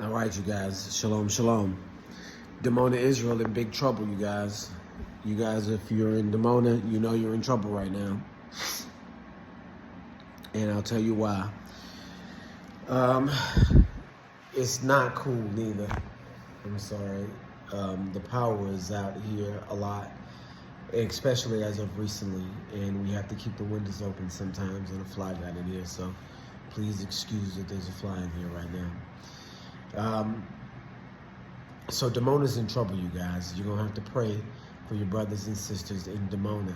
All right, you guys. Shalom, shalom. Dimona, Israel in big trouble, you guys. You guys, if you're in Dimona, you know you're in trouble right now. And I'll tell you why. It's not cool neither. I'm sorry. The power is out here a lot, especially as of recently. And we have to keep the windows open sometimes, and a fly got in here. So please excuse that there's a fly in here right now. So Dimona's in trouble, you guys. You're gonna have to pray for your brothers and sisters in Dimona,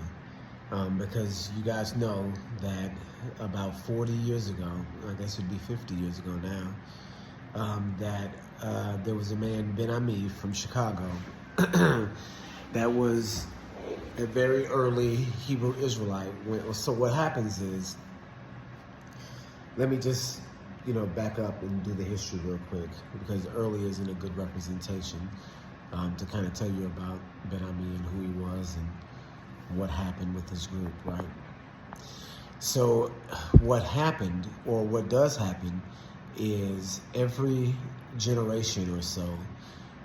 because you guys know that about 40 years ago, I guess it'd be 50 years ago now, that there was a man, Ben Ami from Chicago, that was a very early Hebrew Israelite. So what happens is, let me just back up and do the history real quick, because early isn't a good representation to kind of tell you about Ben Ami and who he was and what happened with his group, right? So what happened, or what does happen, is every generation or so,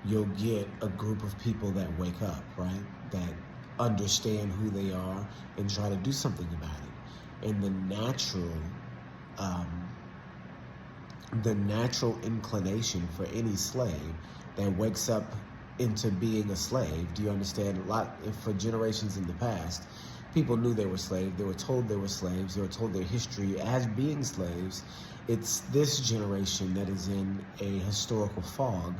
you'll get a group of people that wake up, right? That understand who they are and try to do something about it. And the natural inclination for any slave that wakes up into being a slave, do you understand? For generations in the past, people knew they were slaves. They were told they were slaves. They were told their history as being slaves. It's this generation that is in a historical fog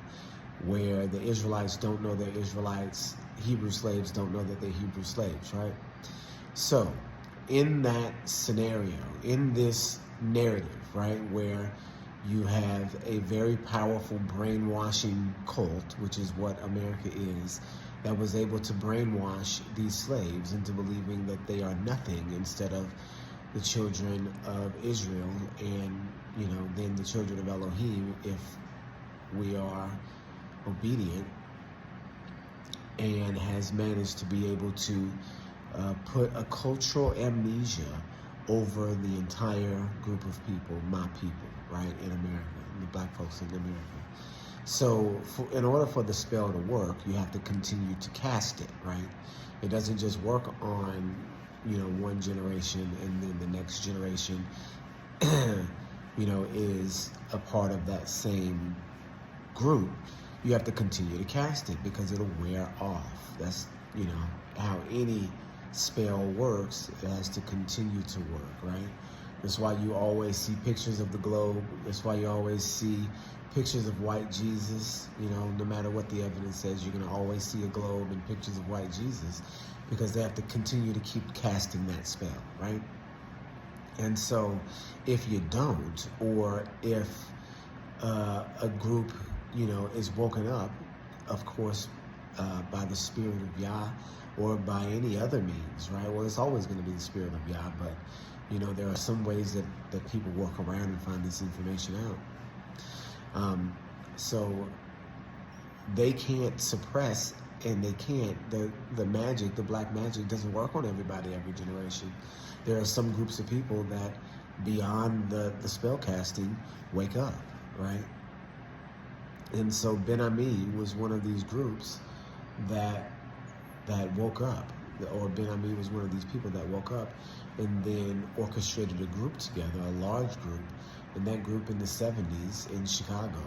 where the Israelites don't know they're Israelites. Hebrew slaves don't know that they're Hebrew slaves, right? So in that scenario, in this narrative, right, where you have a very powerful brainwashing cult, which is what America is, that was able to brainwash these slaves into believing that they are nothing instead of the children of Israel, and then the children of Elohim if we are obedient, and has managed to be able to put a cultural amnesia over the entire group of people, my people, right, in America, the black folks in America. So in order for the spell to work, you have to continue to cast it, right? It doesn't just work on, one generation and then the next generation, is a part of that same group. You have to continue to cast it because it'll wear off. That's, how any spell works. It has to continue to work, right? That's why you always see pictures of the globe. That's why you always see pictures of white Jesus. No matter what the evidence says, you're going to always see a globe and pictures of white Jesus, because they have to continue to keep casting that spell, right? And so if you don't, or if a group, is woken up, of course, by the Spirit of Yah, or by any other means, right? Well, it's always going to be the Spirit of Yah, but, there are some ways that people work around and find this information out. So they can't suppress, and they can't, the magic, the black magic doesn't work on everybody every generation. There are some groups of people that, beyond the spell casting, wake up, right? And so Ben Ami was one of these groups that woke up, or Ben Ami was one of these people that woke up and then orchestrated a group together, a large group, and that group in the 70s in Chicago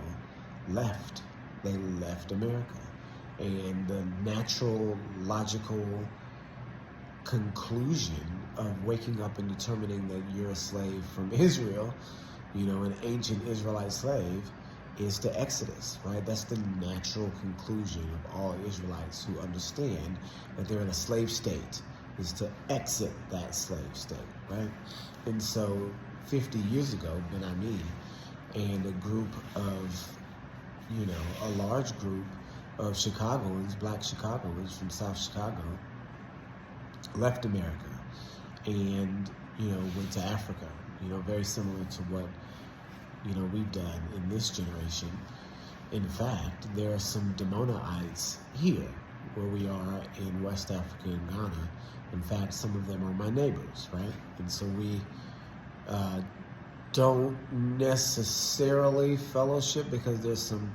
left. They left America. And the natural, logical conclusion of waking up and determining that you're a slave from Israel, an ancient Israelite slave, is to Exodus, right? That's the natural conclusion of all Israelites who understand that they're in a slave state, is to exit that slave state, right? And so 50 years ago, Ben Ami and a group of, a large group of Chicagoans, black Chicagoans from South Chicago, left America and, went to Africa, very similar to what we've done in this generation. In fact, there are some Dimonaites here where we are in West Africa and Ghana. In fact, some of them are my neighbors, right? And so we don't necessarily fellowship, because there's some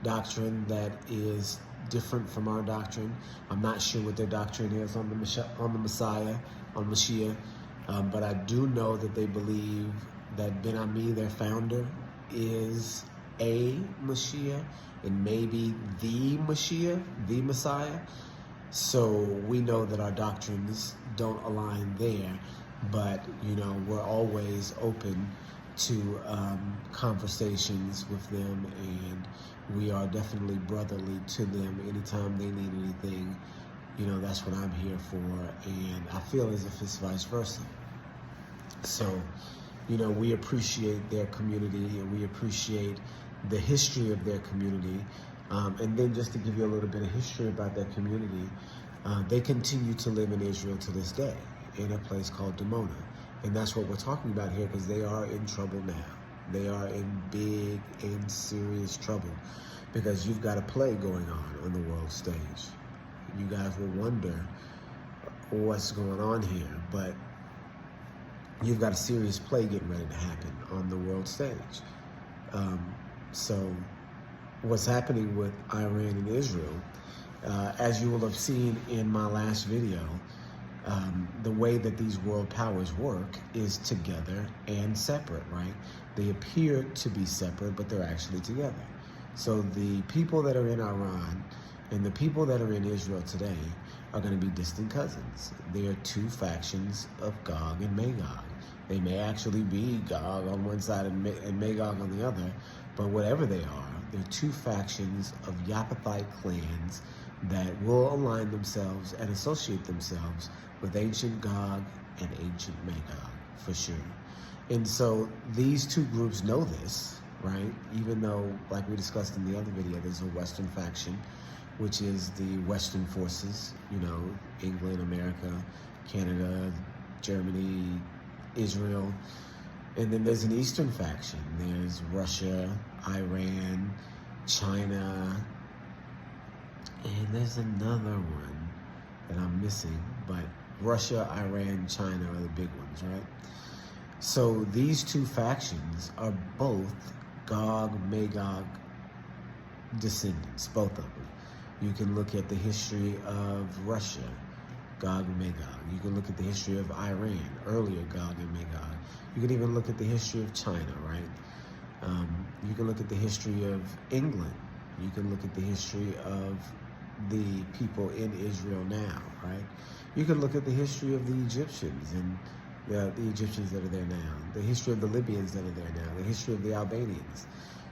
doctrine that is different from our doctrine. I'm not sure what their doctrine is on the Messiah, on Mashiach, but I do know that they believe that Ben Ami, their founder, is a Mashiach and maybe the Mashiach, the Messiah. So we know that our doctrines don't align there, but we're always open to conversations with them, and we are definitely brotherly to them. Anytime they need anything, that's what I'm here for, and I feel as if it's vice versa. So, we appreciate their community, and we appreciate the history of their community. And then just to give you a little bit of history about their community, they continue to live in Israel to this day, in a place called Dimona. And that's what we're talking about here, because they are in trouble now. They are in big and serious trouble, because you've got a plague going on the world stage. You guys will wonder what's going on here, but you've got a serious plague getting ready to happen on the world stage. So what's happening with Iran and Israel, as you will have seen in my last video, the way that these world powers work is together and separate, right? They appear to be separate, but they're actually together. So the people that are in Iran and the people that are in Israel today are going to be distant cousins. They are two factions of Gog and Magog. They may actually be Gog on one side and Magog on the other, but whatever they are, they're two factions of Yapathite clans that will align themselves and associate themselves with ancient Gog and ancient Magog, for sure. And so these two groups know this, right? Even though, like we discussed in the other video, there's a Western faction, which is the Western forces, England, America, Canada, Germany, Israel. And then there's an Eastern faction. There's Russia, Iran, China, and there's another one that I'm missing, but Russia, Iran, China are the big ones, right? So these two factions are both Gog, Magog descendants, both of them. You can look at the history of Russia, Gog and Magog. You can look at the history of Iran, earlier Gog and Magog. You can even look at the history of China, right? You can look at the history of England. You can look at the history of the people in Israel now, right? You can look at the history of the Egyptians and the Egyptians that are there now, the history of the Libyans that are there now, the history of the Albanians.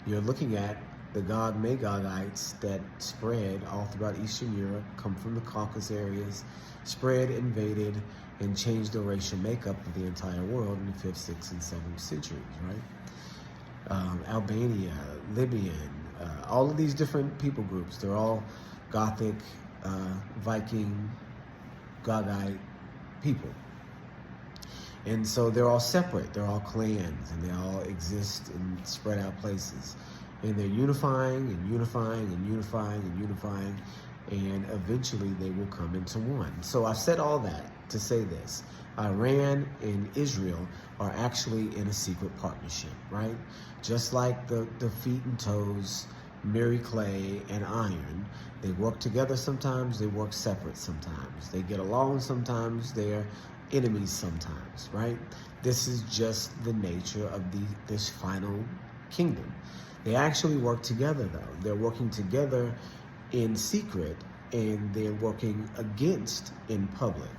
You're looking at the Gog-Magogites that spread all throughout Eastern Europe, come from the Caucasus areas, spread, invaded, and changed the racial makeup of the entire world in the 5th, 6th, and 7th centuries, right? Albania, Libyan, all of these different people groups, they're all Gothic, Viking, Gogite people. And so they're all separate, they're all clans, and they all exist in spread out places. And they're unifying and unifying and unifying and unifying, and eventually they will come into one. So I've said all that to say this. Iran and Israel are actually in a secret partnership, right? Just like the feet and toes, Mary Clay and Iron, they work together sometimes, they work separate sometimes. They get along sometimes, they're enemies sometimes, right? This is just the nature of this final kingdom. They actually work together, though. They're working together in secret, and they're working against in public.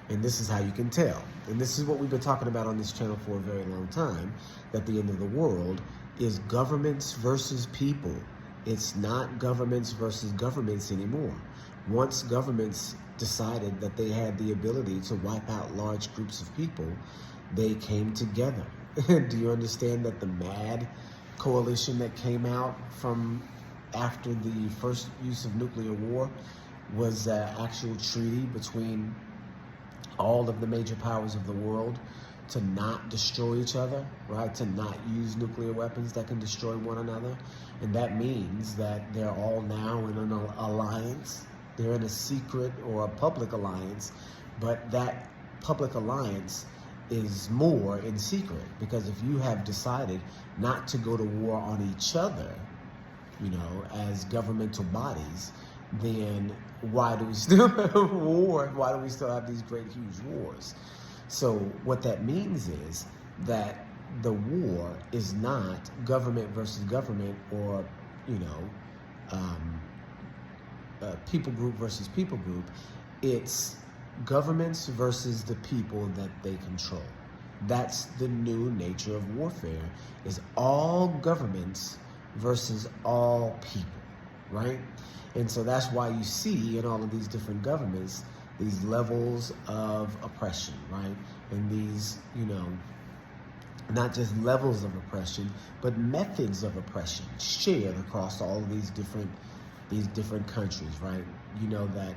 And this is how you can tell. And this is what we've been talking about on this channel for a very long time, that the end of the world is governments versus people. It's not governments versus governments anymore. Once governments decided that they had the ability to wipe out large groups of people, they came together. Do you understand that the MAD coalition that came out from after the first use of nuclear war was an actual treaty between all of the major powers of the world to not destroy each other, right? To not use nuclear weapons that can destroy one another. And that means that they're all now in an alliance. They're in a secret or a public alliance, but that public alliance is more in secret, because if you have decided not to go to war on each other, as governmental bodies, then why do we still have war? Why do we still have these great, huge wars? So what that means is that the war is not government versus government, or, people group versus people group. It's governments versus the people that they control. That's the new nature of warfare, is all governments versus all people, right? And so that's why you see in all of these different governments these levels of oppression, right? And these, not just levels of oppression, but methods of oppression shared across all of these different countries, right? You know that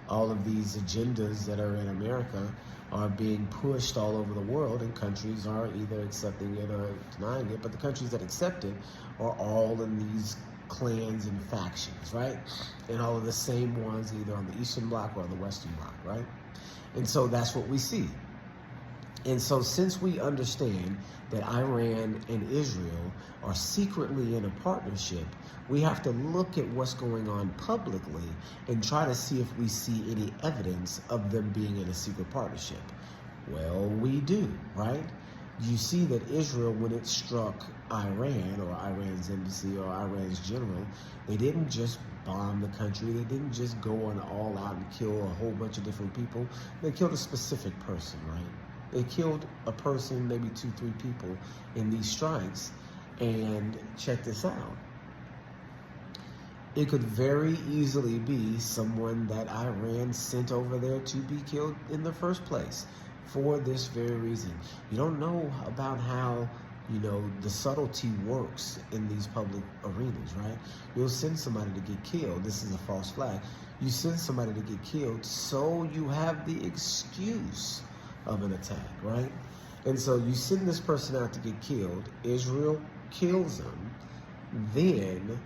all of these agendas that are in America are being pushed all over the world, and countries are either accepting it or denying it. But the countries that accept it are all in these clans and factions, right? And all of the same ones, either on the Eastern Bloc or the Western Bloc, right? And so that's what we see. And so since we understand that Iran and Israel are secretly in a partnership, we have to look at what's going on publicly and try to see if we see any evidence of them being in a secret partnership. Well, we do, right? You see that Israel, when it struck Iran or Iran's embassy or Iran's general, they didn't just bomb the country. They didn't just go on all out and kill a whole bunch of different people. They killed a specific person, right? They killed a person, maybe 2-3 people in these strikes. And check this out. It could very easily be someone that Iran sent over there to be killed in the first place for this very reason. You don't know about how, the subtlety works in these public arenas, right? You'll send somebody to get killed. This is a false flag. You send somebody to get killed so you have the excuse of an attack, right? And so you send this person out to get killed. Israel kills them. Then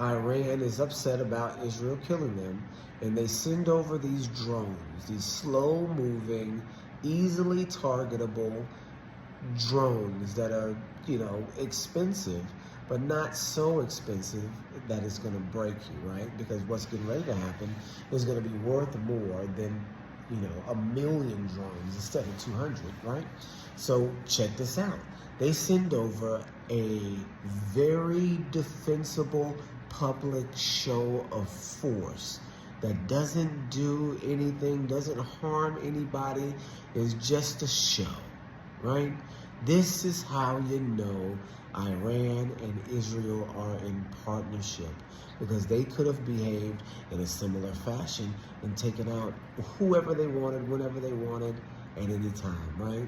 Iran is upset about Israel killing them, and they send over these drones, these slow-moving, easily targetable drones that are, expensive, but not so expensive that it's going to break you, right? Because what's getting ready to happen is going to be worth more than 1 million drones instead of 200, right? So check this out. They send over a very defensible public show of force that doesn't do anything, doesn't harm anybody, is just a show, right? This is how you know Iran and Israel are in partnership, because they could have behaved in a similar fashion and taken out whoever they wanted, whenever they wanted, at any time, right?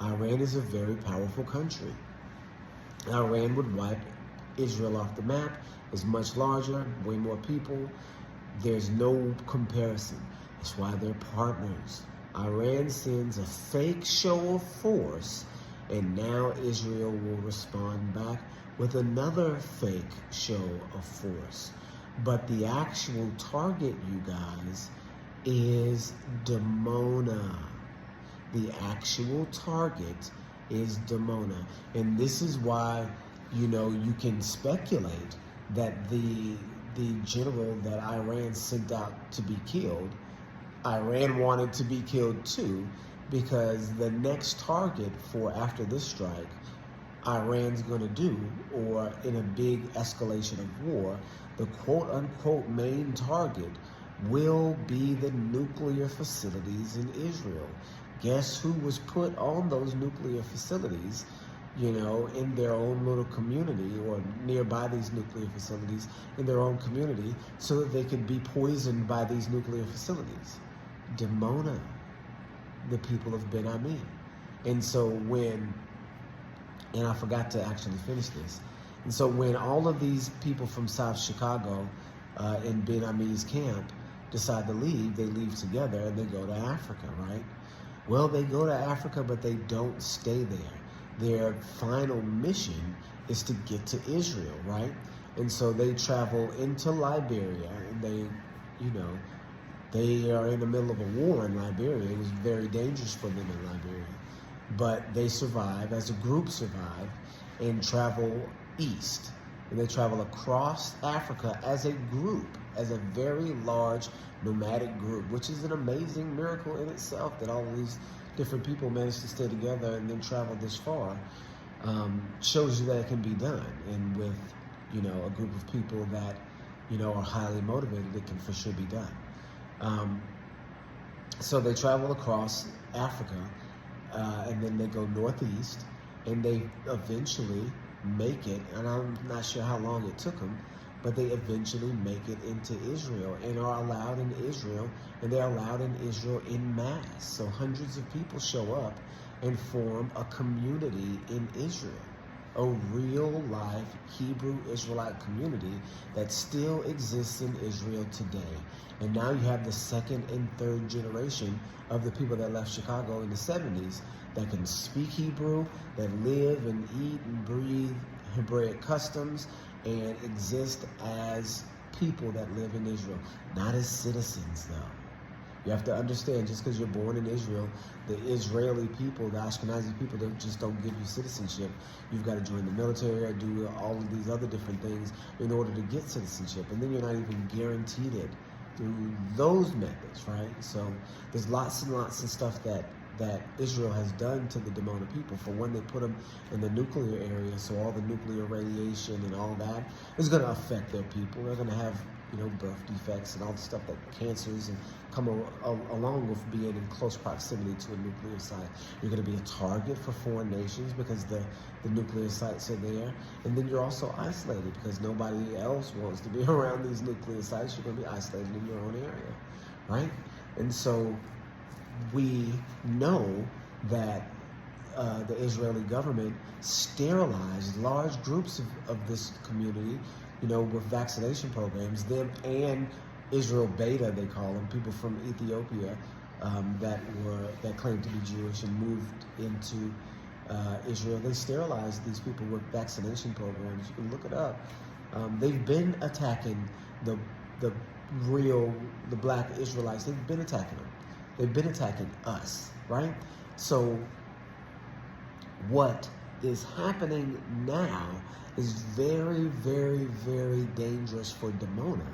Iran is a very powerful country. Iran would wipe Israel off the map. It's much larger, way more people. There's no comparison. That's why they're partners. Iran sends a fake show of force, and now Israel will respond back with another fake show of force. But the actual target, you guys, is Dimona. The actual target is Dimona. And this is why, you can speculate that the general that Iran sent out to be killed, Iran wanted to be killed too, because the next target for after this strike, Iran's going to do, or in a big escalation of war, the quote-unquote main target will be the nuclear facilities in Israel. Guess who was put on those nuclear facilities, in their own little community, or nearby these nuclear facilities in their own community, so that they could be poisoned by these nuclear facilities? Dimona, the people of Ben Ami. And so and I forgot to actually finish this. And so when all of these people from South Chicago in Ben Ami's camp decide to leave, they leave together and they go to Africa, right? Well, they go to Africa, but they don't stay there. Their final mission is to get to Israel, right? And so they travel into Liberia, and they are in the middle of a war in Liberia. It was very dangerous for them in Liberia. but they survive, as a group survive, and travel east. And they travel across Africa as a group, as a very large nomadic group, which is an amazing miracle in itself, that all of these different people managed to stay together and then travel this far. Shows you that it can be done. And with, a group of people that, are highly motivated, it can for sure be done. So they travel across Africa, and then they go northeast, and they eventually make it, and I'm not sure how long it took them, but they eventually make it into Israel and are allowed in Israel, and they're allowed in Israel in mass. So hundreds of people show up and form a community in Israel, a real-life Hebrew Israelite community that still exists in Israel today. And now you have the second and third generation of the people that left Chicago in the 70s that can speak Hebrew, that live and eat and breathe Hebraic customs, and exist as people that live in Israel. Not as citizens, though. You have to understand, just because you're born in Israel, the Israeli people, the Ashkenazi people, don't give you citizenship. You've got to join the military or do all of these other different things in order to get citizenship. And then you're not even guaranteed it through those methods, right? So there's lots and lots of stuff that Israel has done to the Dimona people. For one, they put them in the nuclear area, so all the nuclear radiation and all that is going to affect their people. They're going to have, birth defects and all the stuff that cancers and come along with being in close proximity to a nuclear site. You're going to be a target for foreign nations because the nuclear sites are there. And then you're also isolated because nobody else wants to be around these nuclear sites. You're going to be isolated in your own area, right? And so we know that the Israeli government sterilized large groups of this community, with vaccination programs. Them and Israel Beta, they call them, people from Ethiopia that claimed to be Jewish and moved into Israel. They sterilized these people with vaccination programs. You can look it up. They've been attacking the black Israelites. They've been attacking them. They've been attacking us, right? So what is happening now is very, very, very dangerous for Dimona,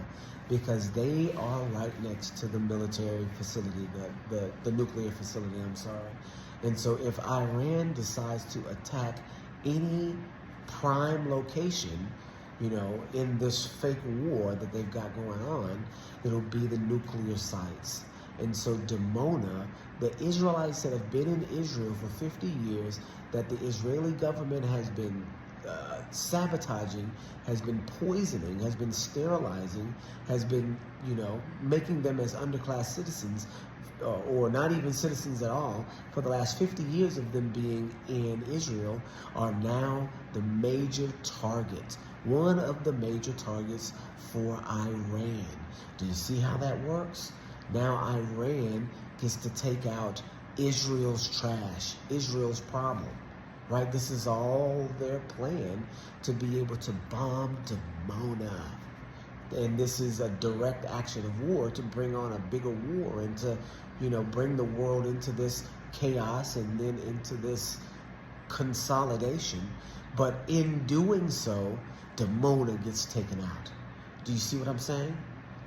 because they are right next to the military facility, the nuclear facility, I'm sorry. And so if Iran decides to attack any prime location, in this fake war that they've got going on, it'll be the nuclear sites. And so Dimona, the Israelites that have been in Israel for 50 years, that the Israeli government has been sabotaging, has been poisoning, has been sterilizing, has been, making them as underclass citizens, or not even citizens at all, for the last 50 years of them being in Israel, are now the major target, one of the major targets for Iran. Do you see how that works? Now Iran gets to take out Israel's trash, Israel's problem, right? This is all their plan, to be able to bomb Dimona. And this is a direct action of war to bring on a bigger war and to, bring the world into this chaos and then into this consolidation. But in doing so, Dimona gets taken out. Do you see what I'm saying?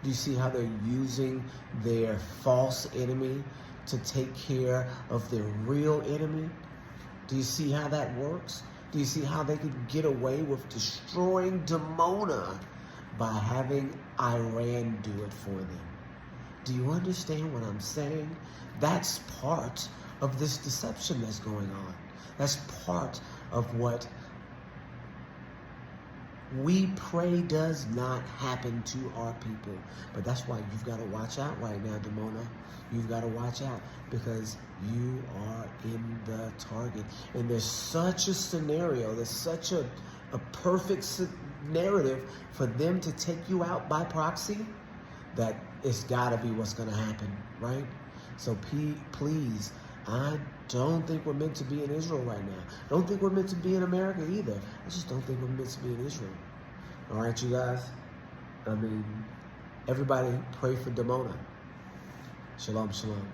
Do you see how they're using their false enemy to take care of their real enemy? Do you see how that works? Do you see how they could get away with destroying Dimona by having Iran do it for them? Do you understand what I'm saying? That's part of this deception that's going on. That's part of what we pray does not happen to our people. But that's why you've got to watch out right now, Dimona. You've got to watch out, because you are in the target. And there's such a scenario, there's such a perfect narrative for them to take you out by proxy, that it's got to be what's going to happen, right? So please, I don't think we're meant to be in Israel right now. I don't think we're meant to be in America either. I just don't think we're meant to be in Israel. All right, you guys? Everybody pray for Dimona. Shalom, shalom.